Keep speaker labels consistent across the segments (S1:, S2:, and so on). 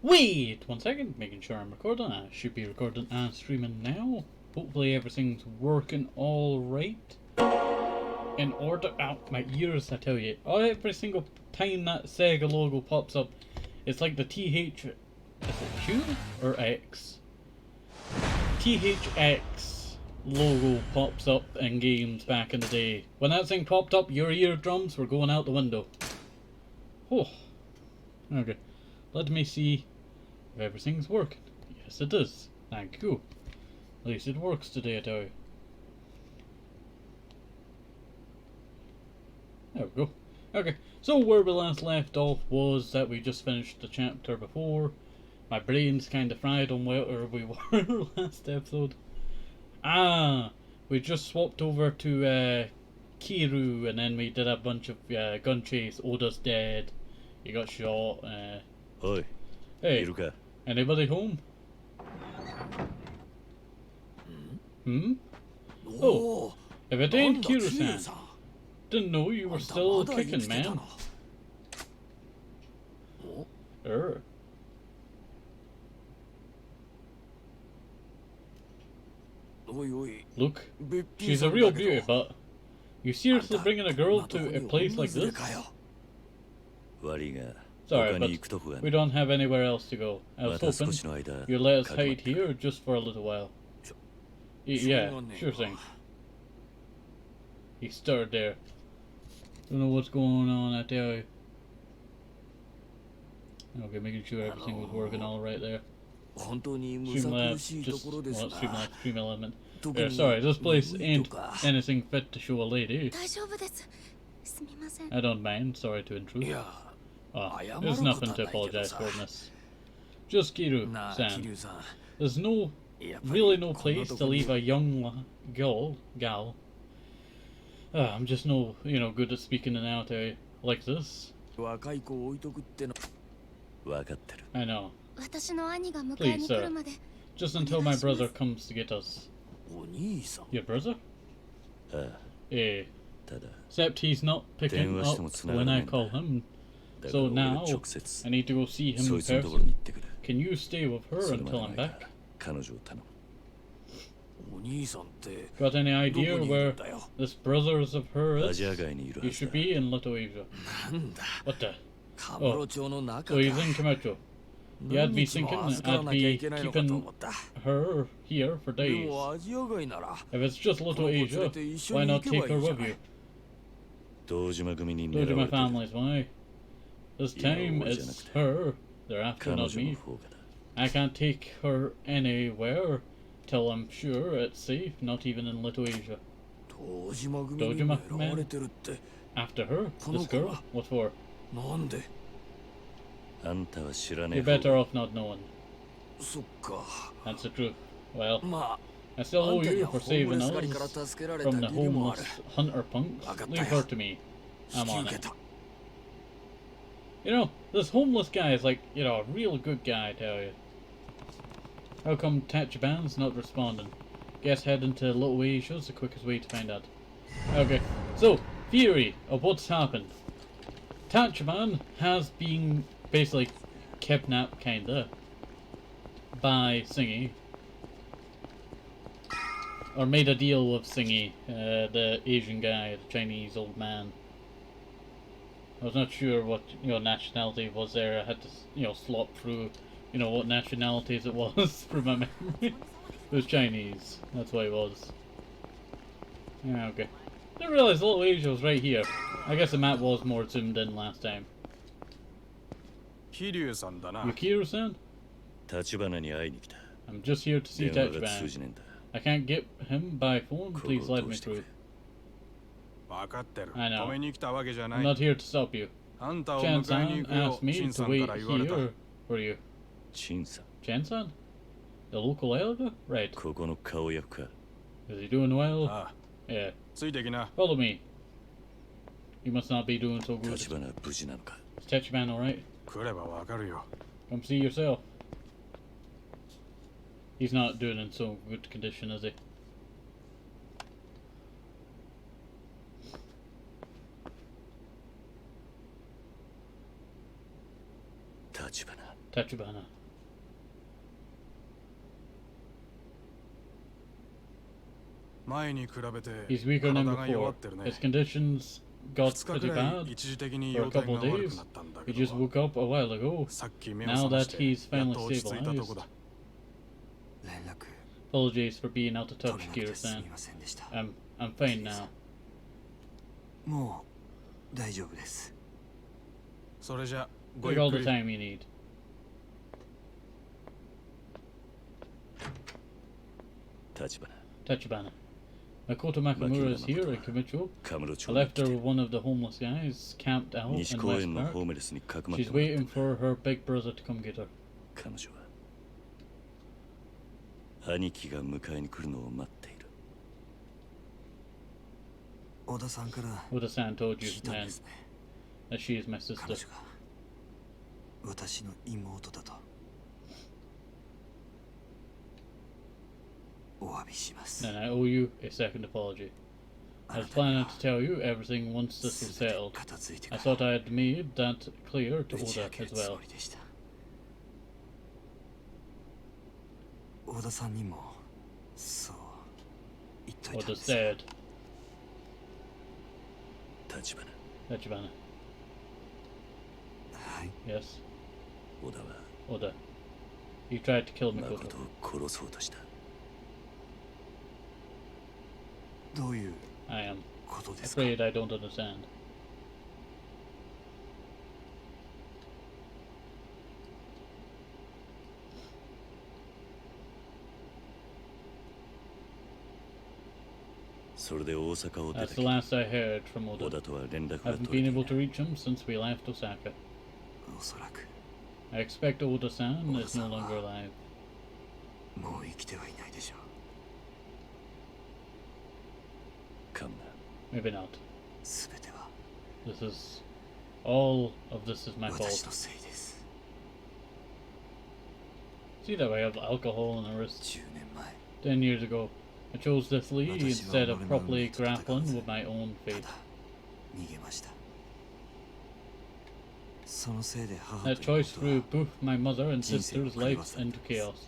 S1: Wait 1 second, making sure I'm recording. I should be recording and streaming now. Hopefully everything's working alright. In order out my ears, I tell you. Every single time that Sega logo pops up, it's like the TH. Is it Q or X? THX logo pops up in games back in the day. When that thing popped up, your eardrums were going out the window. Oh. Okay. Let me see if everything's working. Yes, it is. Thank you. At least it works today, I tell you. There we go. Okay, so where we last left off was that we just finished the chapter before. My brain's kind of fried on where we were last episode. We just swapped over to Kiryu, and then we did a bunch of gun chase. Oda's dead. He got shot.
S2: Oi.
S1: Hey, anybody home? Oh, if it ain't Kiryu-san. Didn't know you were still kicking, man. Look, she's a real beauty, but you seriously bringing a girl to a place like this? Sorry, but we don't have anywhere else to go. I was hoping you'd let us hide here just for a little while. Yeah, sure thing. He stirred there. Don't know what's going on, I tell you. Okay, making sure everything was working all right there. Streamlabs, just Streamlabs, Stream Element. Sorry, this place ain't anything fit to show a lady. I don't mind, sorry to intrude. There's nothing to apologize for, miss. Just Kiryu-san. There's really no place to leave a young gal. I'm just good at speaking it out like this. I know. Please, sir. Just until my brother comes to get us. Your brother? Eh. Except he's not picking up when I call him. So now, I need to go see him in person. Can you stay with her until I'm back? Got any idea where this brothers of hers is? He should be in Little Asia. What the? Oh, so he's in Kometsu. You had me thinking I'd be keeping her here for days. If it's just Little Asia, why not take her with you? Dojima families, why? This time it's her they're after, not me. I can't take her anywhere till I'm sure it's safe, not even in Little Asia. Dojima man? After her? This girl? What for? You're better off not knowing. That's the truth. Well, I still owe you for saving us from the homeless hunter punks. Leave her to me. I'm on it. You know, this homeless guy is like, a real good guy, I tell you. How come Tachiban's not responding? Guess heading to Little Asia's the quickest way to find out. Okay, so, theory of what's happened. Tachiban has been basically kidnapped, kinda, by Singy. Or made a deal with Singy, the Asian guy, the Chinese old man. I was not sure what nationality was there. I had to slop through what nationalities it was from my memory. It was Chinese. That's what it was. Yeah, okay. Didn't realize Little Asia was right here. I guess the map was more zoomed in last time. Kiryu-san? I'm just here to see Tachiban. I can't get him by phone. Please let me through. I know. I'm not here to stop you. Chan-san asked me to wait here for you. Chan-san? The local elder? Right. Is he doing well? Yeah. Follow me. He must not be doing so good. Is Tachiban alright? Come see yourself. He's not doing in so good condition, is he? Tachibana. He's weaker than before. His conditions got pretty bad for a couple of days. He just woke up a while ago. Now that he's finally stabilized. Apologies for being out of touch, Kira-san. I'm fine now. Take all the time you need. Tachibana. Makoto Makamura is here in Kamurocho. I left her with one of the homeless guys camped out in West Park. She's waiting for her big brother to come get her. Oda-san told you then that she is my sister. And I owe you a second apology. I was planning to tell you everything once this was settled. I thought I had made that clear to Oda as well. Oda said. Tachibana. Yes. Oda. He tried to kill Makoto. I am afraid I don't understand. That's the last I heard from Oda. I haven't been able to reach him since we left Osaka. I expect Oda-san is no longer alive. Maybe not. All of this is my fault. See that I have alcohol on the wrist? 10 years ago, I chose to flee instead of properly grappling with my own fate. That choice threw both my mother and sister's lives into chaos.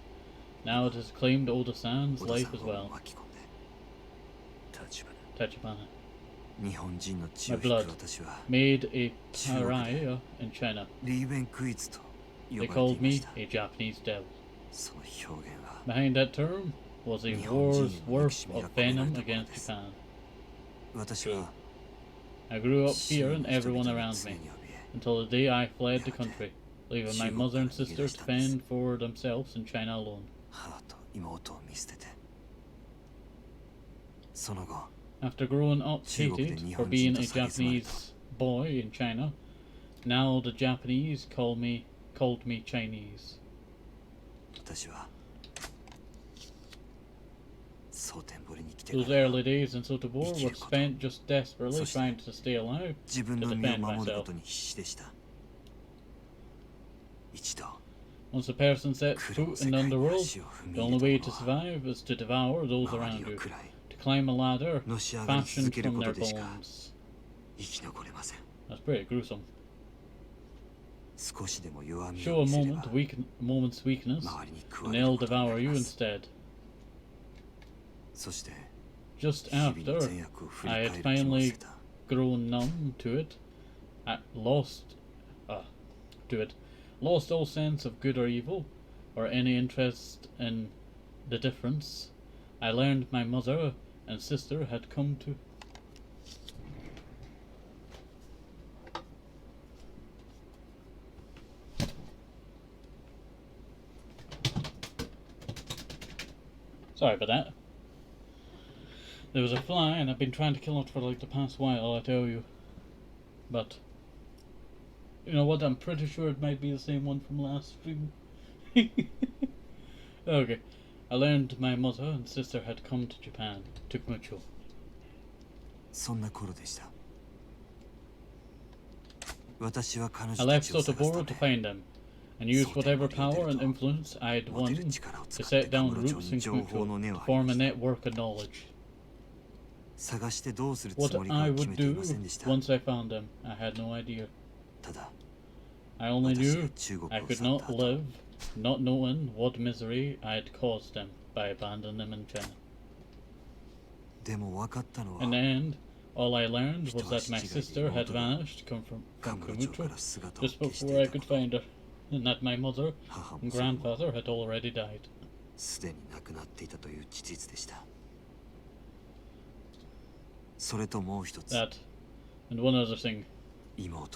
S1: Now it has claimed Oda-san's life as well. Tachibana. My blood made a pariah in China. They called me a Japanese devil. Behind that term was a war's worth of venom against Japan. True. I grew up fearing everyone around me, until the day I fled the country, leaving my mother and sister to fend for themselves in China alone. After growing up hated for being a Japanese boy in China, now the Japanese called me Chinese. Those early days in Sotobor were spent just desperately trying to stay alive to defend myself. Once a person sets foot in the underworld, the only way to survive is to devour those around you, to climb a ladder fashioned from their bones. That's pretty gruesome. Show a moment's weakness, and they'll devour you instead. Just after I had finally grown numb to it, lost all sense of good or evil, or any interest in the difference, I learned my mother and sister had come to. Sorry about that. There was a fly and I've been trying to kill it for like the past while, I tell you. But you know what, I'm pretty sure it might be the same one from last stream. Okay. I learned my mother and sister had come to Japan, to Kamurocho. I left Sotoboro to find them, and used whatever power and influence I had won to set down roots in Kamurocho, to form a network of knowledge. What I would do once I found them, I had no idea. I only knew I could not live, not knowing what misery I had caused him by abandoning him in China. In the end, all I learned was that my sister had vanished from Kamuto just before I could find her, and that my mother and grandfather had already died. That, and one other thing.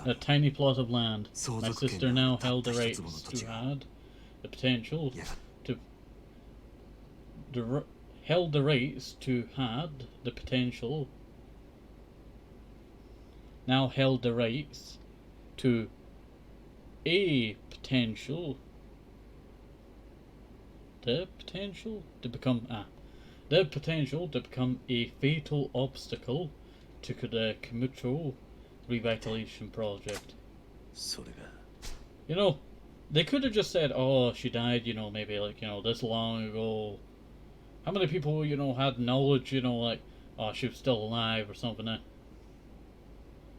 S1: A tiny plot of land my sister now held the rights to had the potential to held the rights to had the potential now held the rights to a potential the potential to become a fatal obstacle to the Kamuto revitalization project. You know, they could have just said, oh, she died, you know, maybe like, you know, this long ago. How many people, you know, had knowledge, you know, like, oh, she was still alive or something?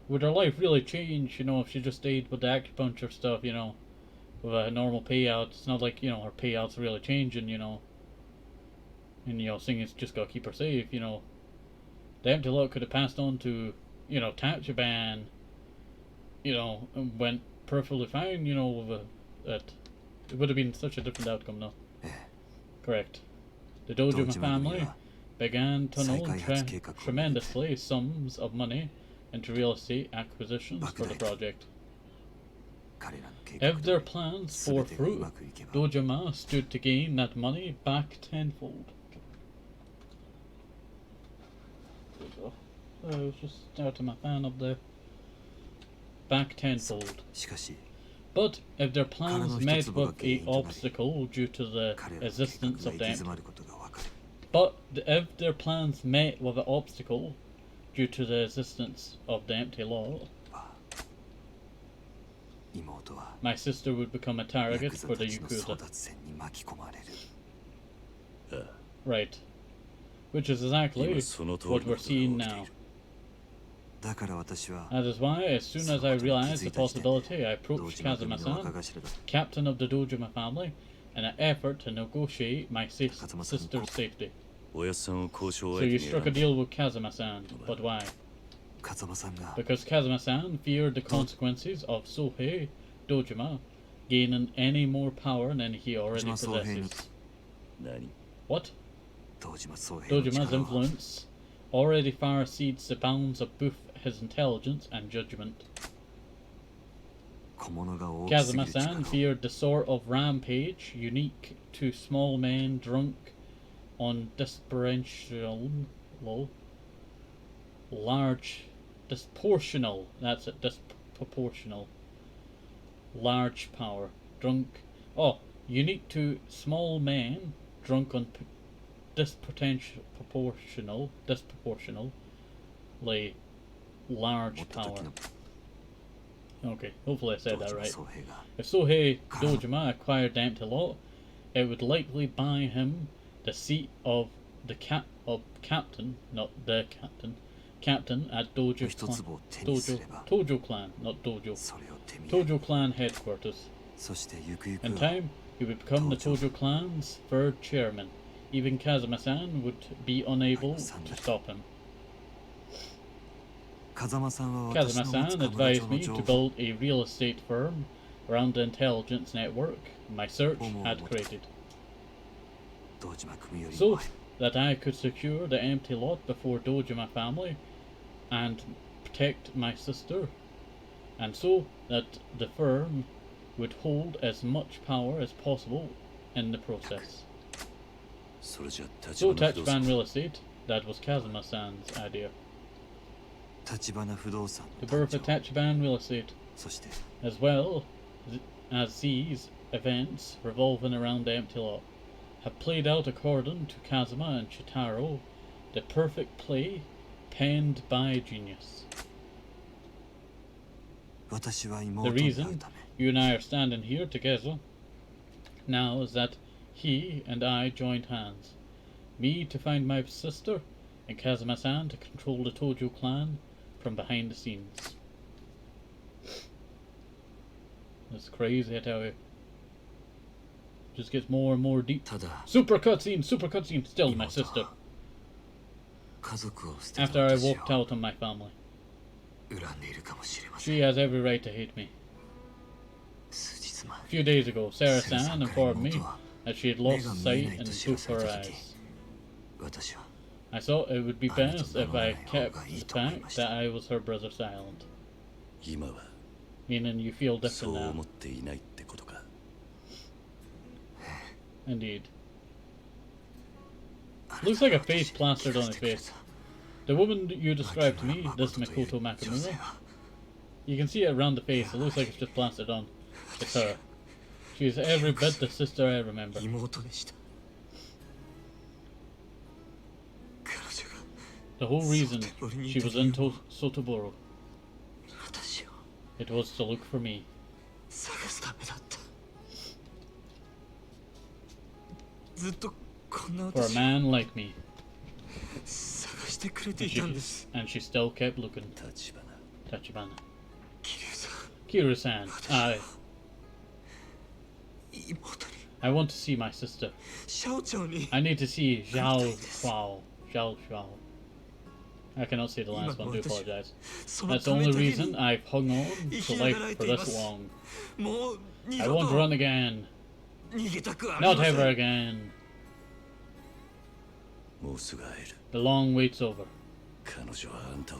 S1: Would her life really change, you know, if she just stayed with the acupuncture stuff, you know, with a normal payout? It's not like, you know, her payouts really changing, you know. And, you know, Singh's just gotta keep her safe, you know. The empty lot could have passed on to, you know, Tachibana, you know, and went perfectly fine, you know, with it would have been such a different outcome, though. Correct. The Dojima family began tunneling tremendously sums of money into real estate acquisitions for the project. If their plans bore fruit, Dojima stood to gain that money back tenfold. There we go. I was just starting my fan up there. Back tenfold. But if their plans met with an obstacle due to the existence of the empty lot, my sister would become a target for the Yakuza. Right. Which is exactly what we're seeing now. That is why, as soon as I realized the possibility, I approached Kazuma-san, captain of the Dojima family, in an effort to negotiate my sister's safety. So you struck a deal with Kazuma-san, but why? Because Kazuma-san feared the consequences of Sohei Dojima gaining any more power than he already possesses. What? Dojima's influence already far exceeds the bounds of both his intelligence and judgment. Kazuma-san feared the sort of rampage unique to small men drunk on disproportional large power. Unique to small men drunk on disproportionally large power. Okay, hopefully I said that right. If Sohei Dojima acquired the empty lot, it would likely buy him the seat of the captain at Tojo Clan headquarters. In time, he would become the Tojo Clan's third chairman. Even Kazuma-san would be unable to stop him. Kazuma-san advised me to build a real estate firm around the intelligence network my search had created, so that I could secure the empty lot before Dojima family and protect my sister, and so that the firm would hold as much power as possible in the process. So Tachibana Real Estate, that was Kazuma-san's idea. The birth of Tachibana Real Estate, as well as these events revolving around the empty lot, have played out according to Kazuma and Shitaro, the perfect play penned by genius. The reason you and I are standing here together now is that he and I joined hands. Me to find my sister, and Kazuma-san to control the Tojo clan from behind the scenes. It's crazy, I tell you. Just gets more and more deep. Super cutscene, still my sister. After I walked out on my family. She has every right to hate me. A few days ago, Sarah-san informed me that she had lost sight in both her eyes. I thought it would be best if I kept the fact that I was her brother silent. Meaning you feel different now. Indeed. Looks like a face plastered on his face. The woman you described to me, this Mikoto Makamura, you can see it around the face, it looks like it's just plastered on. It's her. She is every bit the sister I remember. The whole reason she was in Sotoboro, it was to look for me. For a man like me. And she still kept looking. Tachibana. Kiryu-san, I want to see my sister. I need to see Zhao Shuao. I cannot say the last one, do apologize. That's the only reason I've hung on to life for this long. I won't run again. Not ever again. The long wait's over.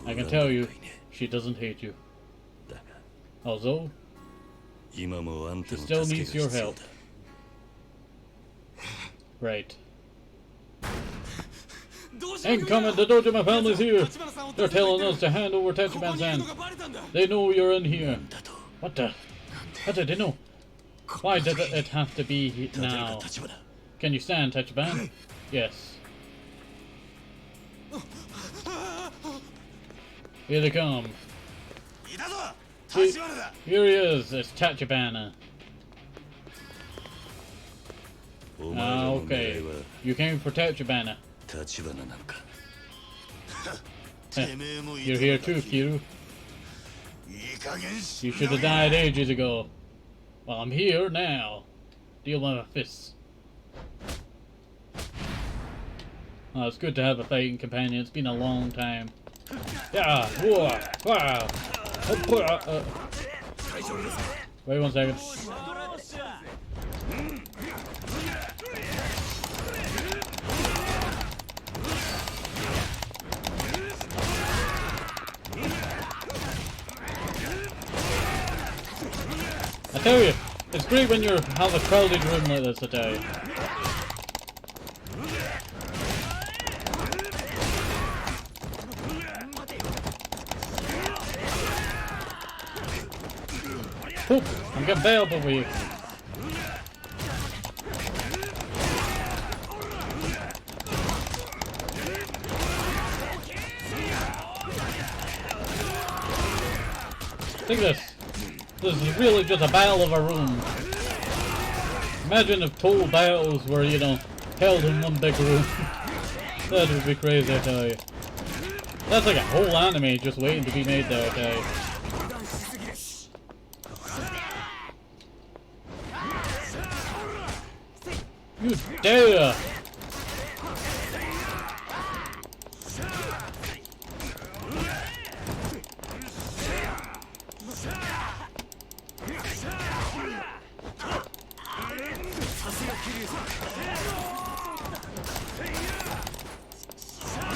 S1: I can tell you, she doesn't hate you. Although, she still needs your help. Right. Incoming! The Dojima family's here! They're telling us to hand over Tachibana-san. They know you're in here. What the? How did they know? Why did it have to be now? Can you stand, Tachibana? Yes. Here they come. Here he is, it's Tachibana. Okay. You came for Tachibana. You're here too, Kiryu. You should have died ages ago. Well, I'm here now. Deal with my fists. Oh, it's good to have a fighting companion. It's been a long time. Yeah, wow. Wait 1 second. I tell you, it's great when you have a crowded room like this, I tell you. Poop! I'm getting bailed over here. Think of this. This is really just a battle of a room. Imagine if total battles were, you know, held in one big room. That would be crazy, I tell you. That's like a whole anime just waiting to be made there, I tell you. You dare!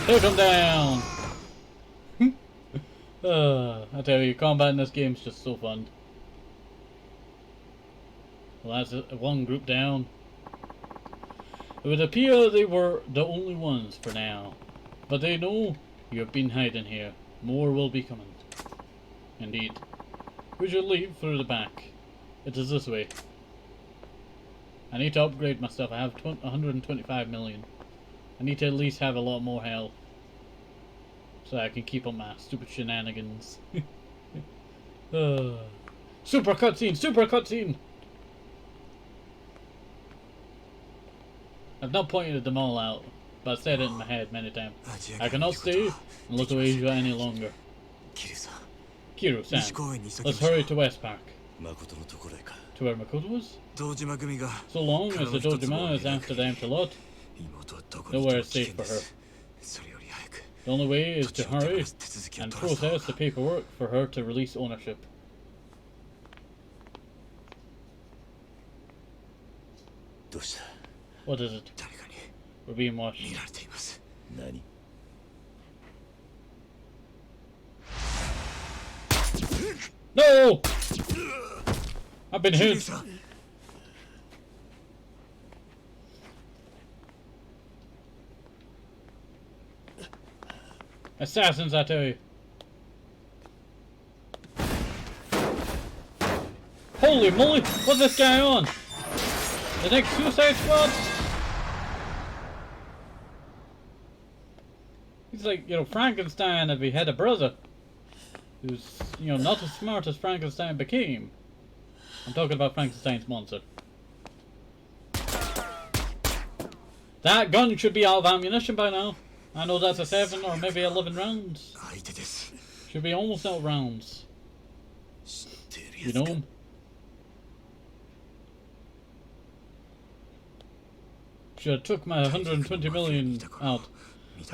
S1: Take him down! I tell you, combat in this game is just so fun. Well, that's one group down. It would appear they were the only ones for now. But they know you have been hiding here. More will be coming. Indeed. We should leave through the back. It is this way. I need to upgrade my stuff. I have 125 million. I need to at least have a lot more health. So I can keep on my stupid shenanigans. Super cutscene! Super cutscene! I've not pointed them all out, but I've said it in my head many times. I cannot stay and look away any longer. Kiryu-san, let's hurry to West Park. To where Makoto was? So long as the Dojima is after the empty lot, nowhere is safe for her. The only way is to hurry and process the paperwork for her to release ownership. What is it? We're being watched. No! I've been hit! Assassins, I tell you. Holy moly! What's this guy on? The next Suicide Squad? He's like, you know, Frankenstein if he had a brother. Who's, you know, not as smart as Frankenstein became. I'm talking about Frankenstein's monster. That gun should be out of ammunition by now. I know that's a 7 or maybe 11 rounds. Should be almost out of rounds. You know him? Should have took my 120 million out.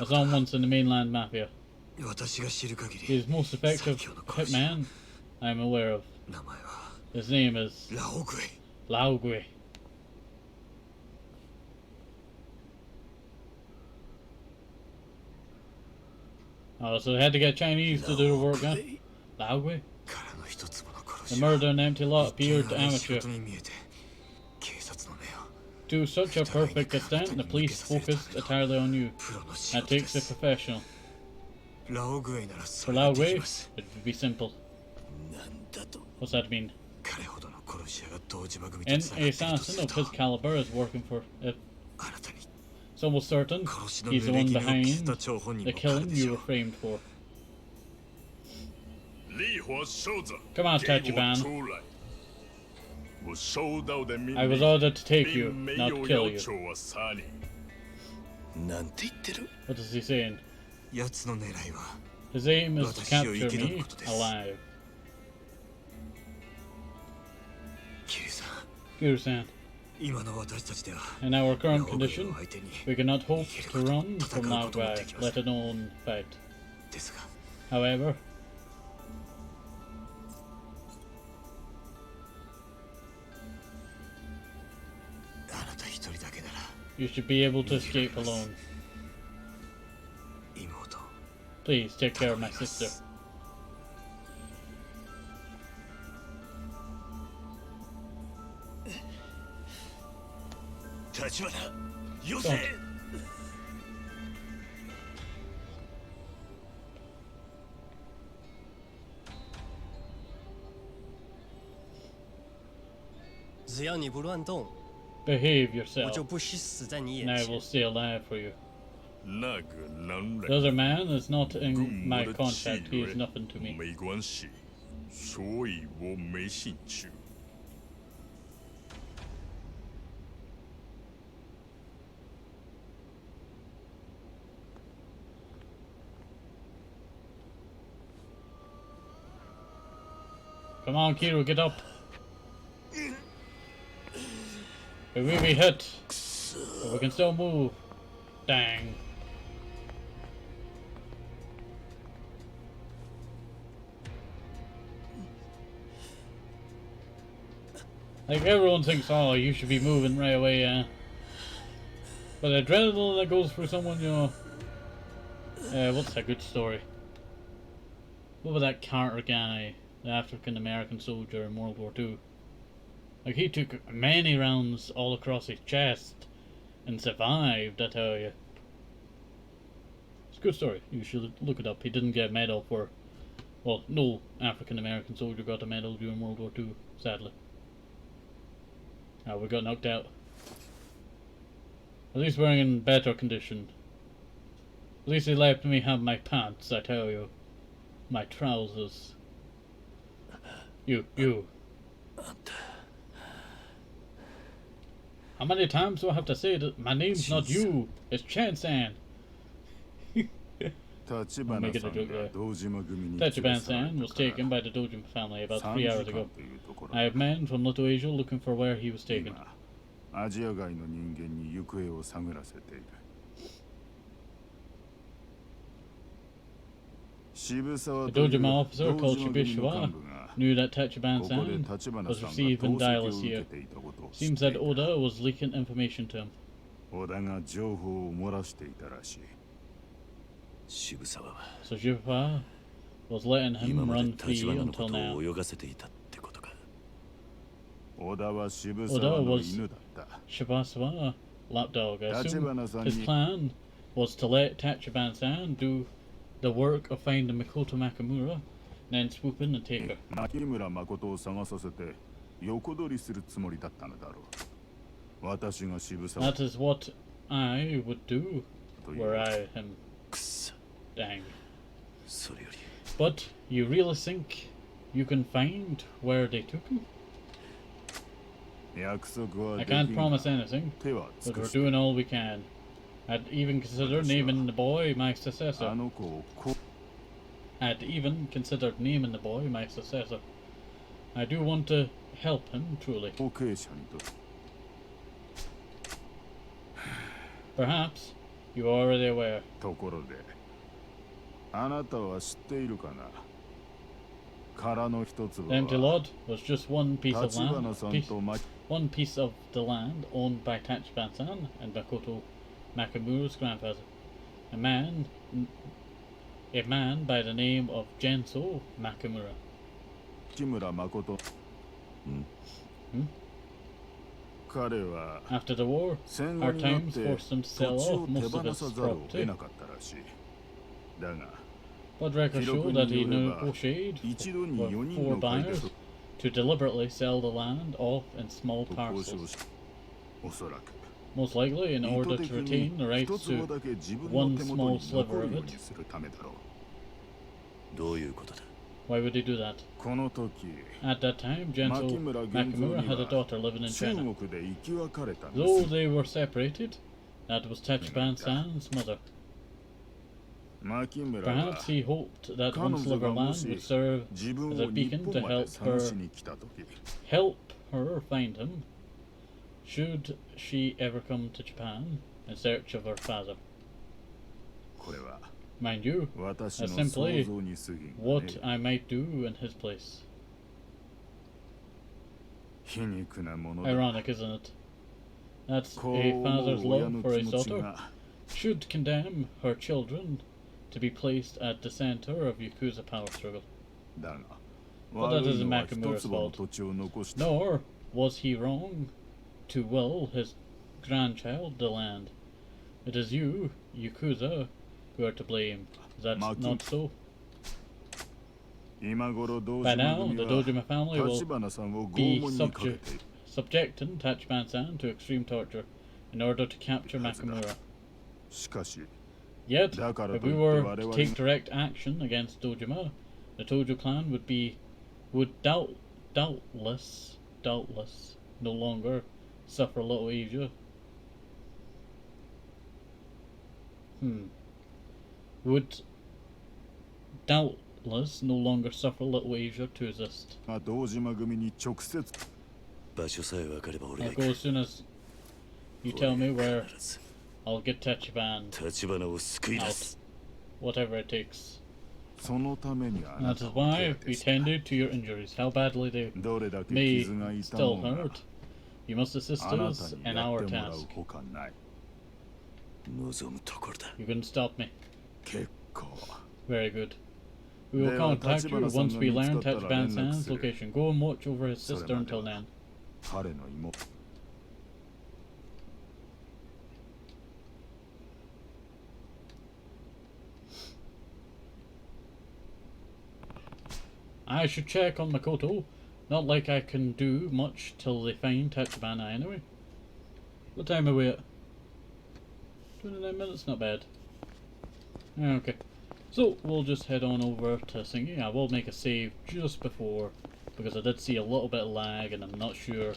S1: As on once in the mainland mafia. He is most effective hitman I am aware of. His name is Laogui. Oh, so they had to get Chinese to do the work, huh? Laogui? The murder in empty lot appeared amateur. To such a perfect extent, the police focused entirely on you. That takes a professional. For Laogui, it would be simple. What's that mean? An assassin of his caliber is working for it. It's almost certain he's the one behind the killing you were framed for. Come on, Tachibana. I was ordered to take you, not kill you. What is he saying? His aim is to capture me alive. Kiryu-san, in our current condition, we cannot hope to run from Laogui, let alone fight. However, you should be able to escape alone. Please take care of my sister. Don't. Behave yourself, and I will stay alive for you. The other man is not in my contract, he is nothing to me. Come on, Kiryu, get up. We will be hit, but we can still move. Dang. Like, everyone thinks, oh, you should be moving right away, yeah. But the adrenaline that goes through someone, you know... what's a good story? What about that Carter guy, the African-American soldier in World War II? Like, he took many rounds all across his chest and survived, I tell you. It's a good story. You should look it up. He didn't get a medal for... Well, no African-American soldier got a medal during World War II, sadly. We got knocked out. At least we're in better condition. At least they let me have my pants, I tell you. My trousers. You. How many times do I have to say that my name's not you? It's Chan-san. I'm making a joke there. Tachiban-san was taken by the Dojima family about 3 hours ago. I have men from Little Asia looking for where he was taken. The Dojima officer called Shibishiwa knew that Tachiban-san was receiving dialysis here. Seems that Oda was leaking information to him. So Shibishiwa was letting him run free until now. Oda was Shibashiwa's lapdog. I assume his plan was to let Tachiban-san do the work of finding Mikoto Nakamura, and then swoop in and take her. That is what I would do were I him. Dang. But you really think you can find where they took him? I can't promise anything, but we're doing all we can. I'd even consider naming the boy my successor. I do want to help him, truly. Perhaps you are already aware. The empty lot was just one piece of land, one piece of the land owned by Tachiban-san and Makoto Nakamura's grandfather, a man by the name of Genso Nakamura. After the war, hard times forced him to sell off most of his property. But records show that he negotiated with 4 buyers to deliberately sell the land off in small parcels. Most likely in order to retain the rights to one small sliver of it. Why would he do that? At that time, Genso Nakamura had a daughter living in China. Though they were separated, that was Tachiban-san's mother. Perhaps he hoped that one sliver of land would serve as a beacon to help her find him, should she ever come to Japan in search of her father. Mind you, that's simply what I might do in his place. Ironic, isn't it? That a father's love for his daughter should condemn her children to be placed at the center of Yakuza power struggle. But that isn't Nakamura's fault. Nor was he wrong to will his grandchild the land. It is you, Yakuza, who are to blame. Is that not so? By now, the Dojima family will be subjecting Tachiban-san to extreme torture in order to capture Nakamura. Yet, if we were to take direct action against Dojima, the Tojo clan would doubtless no longer suffer Little Asia. Would doubtless no longer suffer Little Asia to exist. I'll go as soon as you tell me where. I'll get Tachiban out. Whatever it takes. That is why we tended to your injuries, how badly they may still hurt. You must assist us in our task. You couldn't stop me. Very good. We will contact you once we learn Tachiban-san's location. Go and watch over his sister until then. I should check on Makoto. Not like I can do much till they find Tachiban anyway. What time are we at? 29 minutes, not bad. Okay. So, we'll just head on over to singing. I will make a save just before, because I did see a little bit of lag and I'm not sure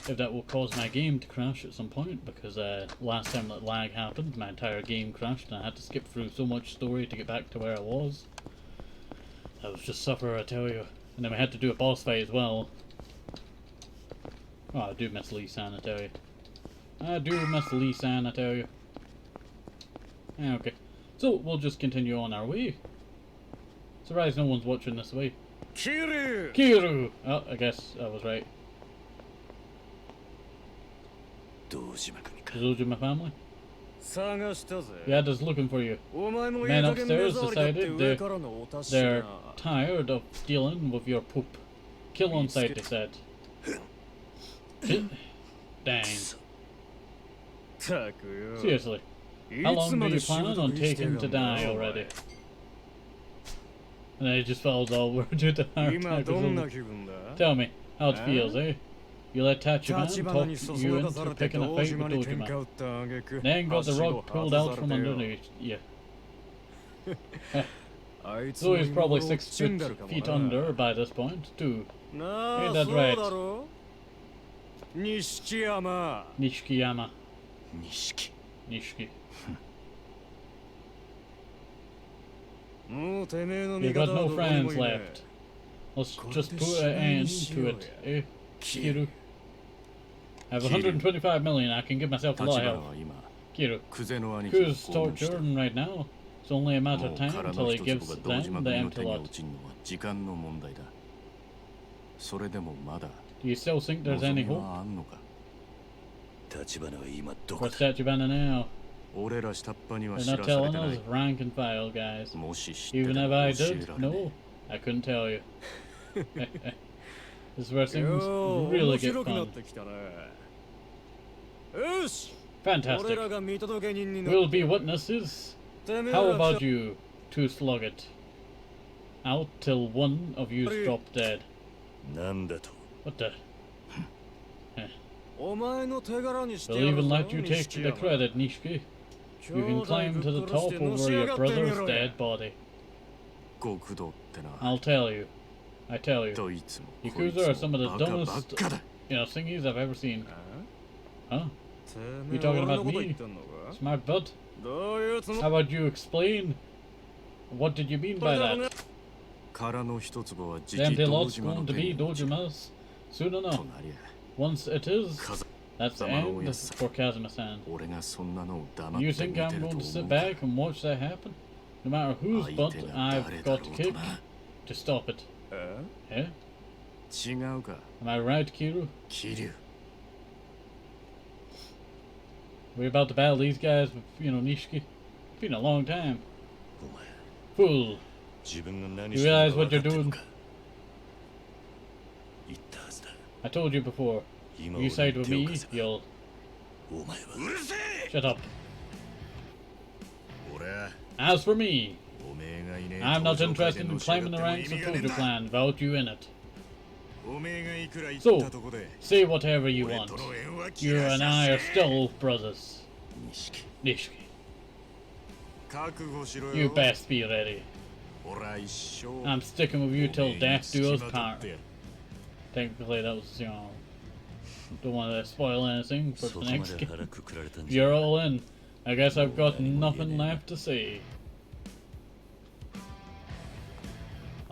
S1: if that will cause my game to crash at some point, because last time that lag happened, my entire game crashed and I had to skip through so much story to get back to where I was. That was just suffer, I tell you. And then we had to do a boss fight as well. Oh, I do miss Lee-san, I tell you. I do miss Lee-san, I tell you. Okay, so we'll just continue on our way. Surprised no one's watching this way.
S2: Kiryu!
S1: Kiryu! Oh, I guess I was right. Dojima family? Yeah, just looking for you. Men upstairs decided they're tired of dealing with your poop. Kill on sight, they said. Dang. Seriously. How long do you plan on taking to die already? And then it just falls over to the heart. Tell me, how it feels, eh? You let Tachibana talk you into picking a fight with Dojima. Then got the rug pulled out from underneath you. So he's probably 6 feet under by this point, too. Ain't that right? Nishikiyama. Nishiki. You got no friends left. Let's just put an end to it, eh, Kiryu? I have 125 million, I can give myself a lot of help. Kiryu, Ku's torturing right now. It's only a matter of time until he gives them the empty lot. Do you still think there's any hope? What's Tachibana now? They're not telling us rank and file, guys. Even if I did, no, I couldn't tell you. This is where things really get fun. Fantastic. We'll be witnesses. How about you two slug it out till one of you's drop dead? What the? They'll even let you take the credit, Nishiki. You can climb to the top over your brother's dead body. I'll tell you. I tell you. Yakuza are some of the dumbest, thingies I've ever seen. Huh? You talking about me? Smart butt? How about you explain? What did you mean by that? The empty lot's going to be Dojima's soon enough. Once it is, that's the end for Kazuma-san. You think I'm going to sit back and watch that happen? No matter whose butt I've got to kick to stop it. Eh? Am I right, Kiryu? We're about to battle these guys with, Nishiki. It's been a long time. Fool. You realize what you're doing? I told you before. You side with me, you'll... Shut up. As for me, I'm not interested in climbing the ranks of Tojo Clan without you in it. So, say whatever you want. You and I are still brothers. Nishiki. You best be ready. I'm sticking with you till death do us part. Technically that was, don't want to spoil anything for the next game. You're all in. I guess I've got nothing left to say.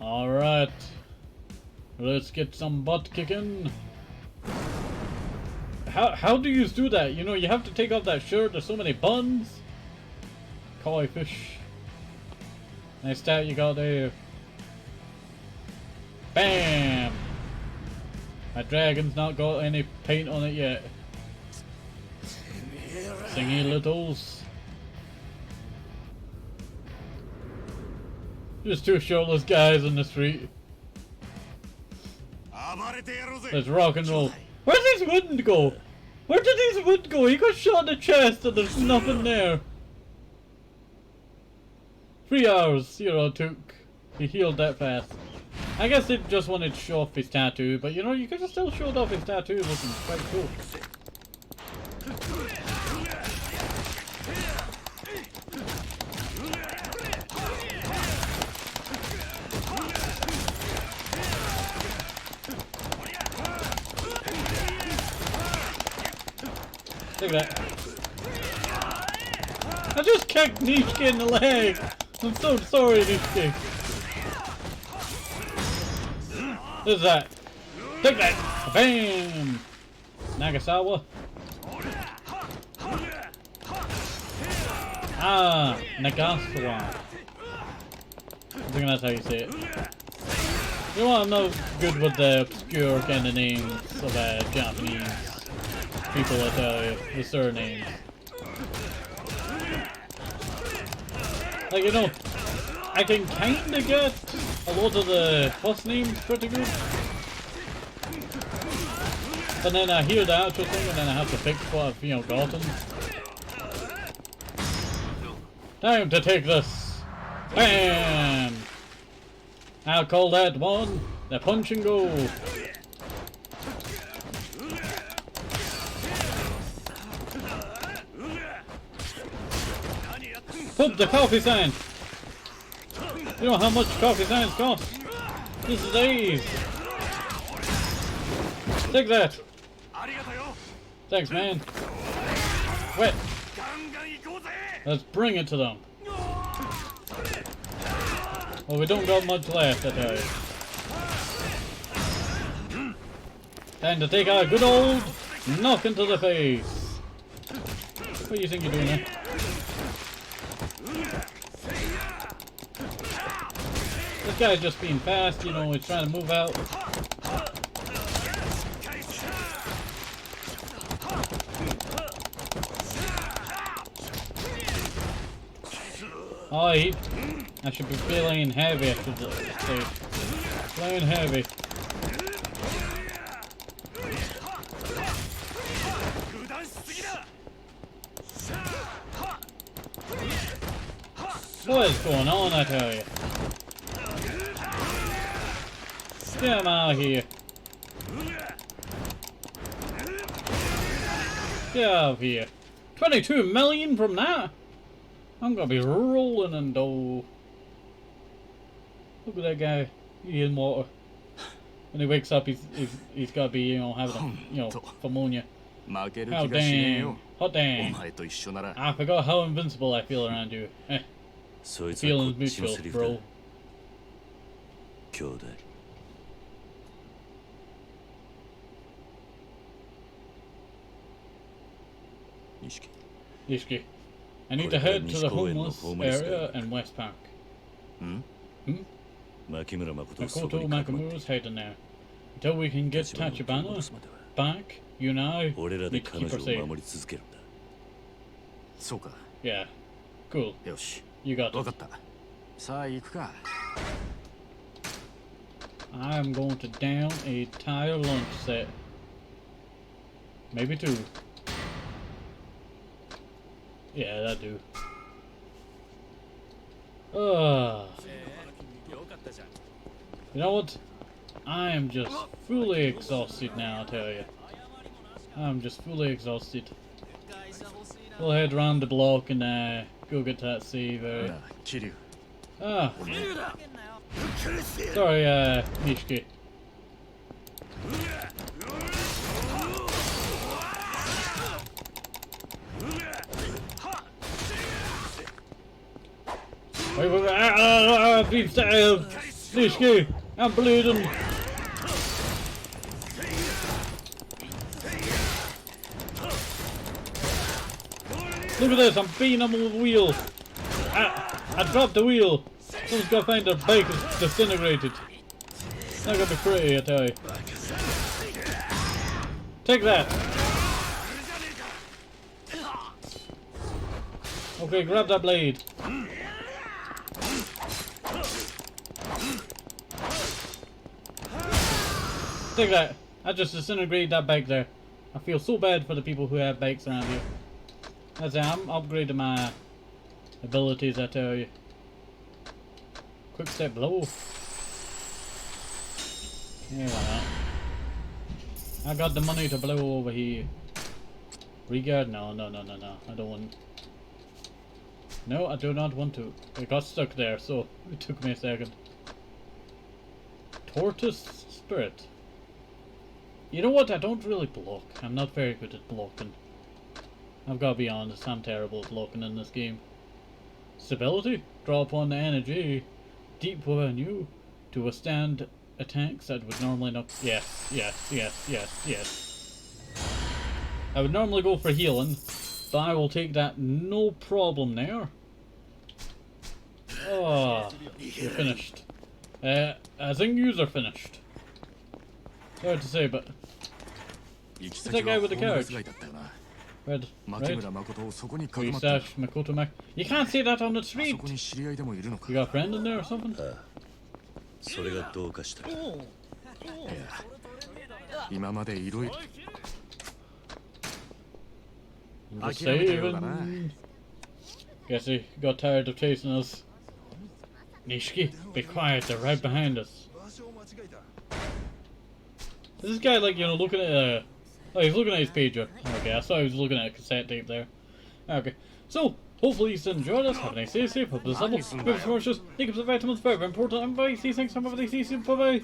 S1: Alright. Let's get some butt kicking. How do you do that? You have to take off that shirt. There's so many buns. Koi fish. Nice stat you got there. Bam! My dragon's not got any paint on it yet. Thingy littles. Just two shirtless guys in the street. Let's rock and roll. Where did his wound go? Where did his wound go? He got shot in the chest and there's nothing there. 3 hours, took. He healed that fast. I guess they just wanted to show off his tattoo, but you could have still showed off his tattoo looking quite cool. Take that. I just kicked Nishiki in the leg! I'm so sorry, Nishiki. What is that? Take that! Bam! Nagasawa. Ah, Nagasawa. I think that's how you say it. You know what, I'm not good with the obscure kind of names of Japanese people that the surnames. Like, you know, I can kinda get a lot of the first names pretty good. But then I hear the actual thing and then I have to fix what I've, you know, gotten. Time to take this! Bam! I'll call that one the punch and go. Put the coffee sign! You know how much coffee signs cost? This is A's! Take that! Thanks, man. Wet! Let's bring it to them. Well, we don't got much left, I tell you. Time to take a good old knock into the face. What do you think you're doing there? This guy's just being fast, you know, he's trying to move out. Oh, I should be feeling heavy after this stage. Feeling heavy. What is going on, I tell you? Get him out of here. Get out of here. 22 million from that? I'm gonna be rolling in dough. Look at that guy. He's in water. When he wakes up, he's gotta be, you know, having a, you know, pneumonia. How dang. Hot dang. I forgot how invincible I feel around you. Feelings mutual, bro. Nishiki. I need to head to the homeless area in West Park. Makoto Makamura's heading there. Until we can get Tachibana back, you and I need to keep her safe. Yeah. Cool. You got it. I'm going to down a tire lunch set. Maybe 2. Yeah, that do. You know what? I am just fully exhausted now, I tell you. I'm just fully exhausted. We'll head around the block and go get that save. Sorry, Nishiki. Wait, I've been stabbed! Nishiki, I'm bleeding! Look at this, I'm beating him with a wheel! I dropped the wheel! Someone's gotta find their bike is disintegrated. It's not gonna be pretty, I tell you. Take that! Okay, grab that blade. Take that. I just disintegrated that bike there. I feel so bad for the people who have bikes around here. That's it, I'm upgrading my abilities, I tell you. Quick step blow. Yeah, why not? I got the money to blow over here. Regard? No. I don't want. No, I do not want to. I got stuck there, so it took me a second. Tortoise Spirit. You know what? I don't really block. I'm not very good at blocking. I've got to be honest, I'm terrible at looking in this game. Stability. Draw upon the energy deep within you to withstand attacks that would normally not. Yes, yes, yes, yes, yes. I would normally go for healing, but I will take that no problem there. Oh, you're finished. I think yous are finished. Hard to say, but who's that guy with the carriage? Red, right? Oh, you stashed Makoto Mak. You can't say that on the street! You got a friend in there or something? Just saving. Guess he got tired of chasing us. Nishiki, be quiet, they're right behind us. Is this guy like, you know, looking at oh, he's looking at his pager. Okay, I saw he was looking at a cassette tape there. Okay, so, hopefully you enjoyed us. Have a nice day, safe, hope this level. Remember to watch us, think of the vitamins, very important, and bye, see you next time, have a nice day, bye bye.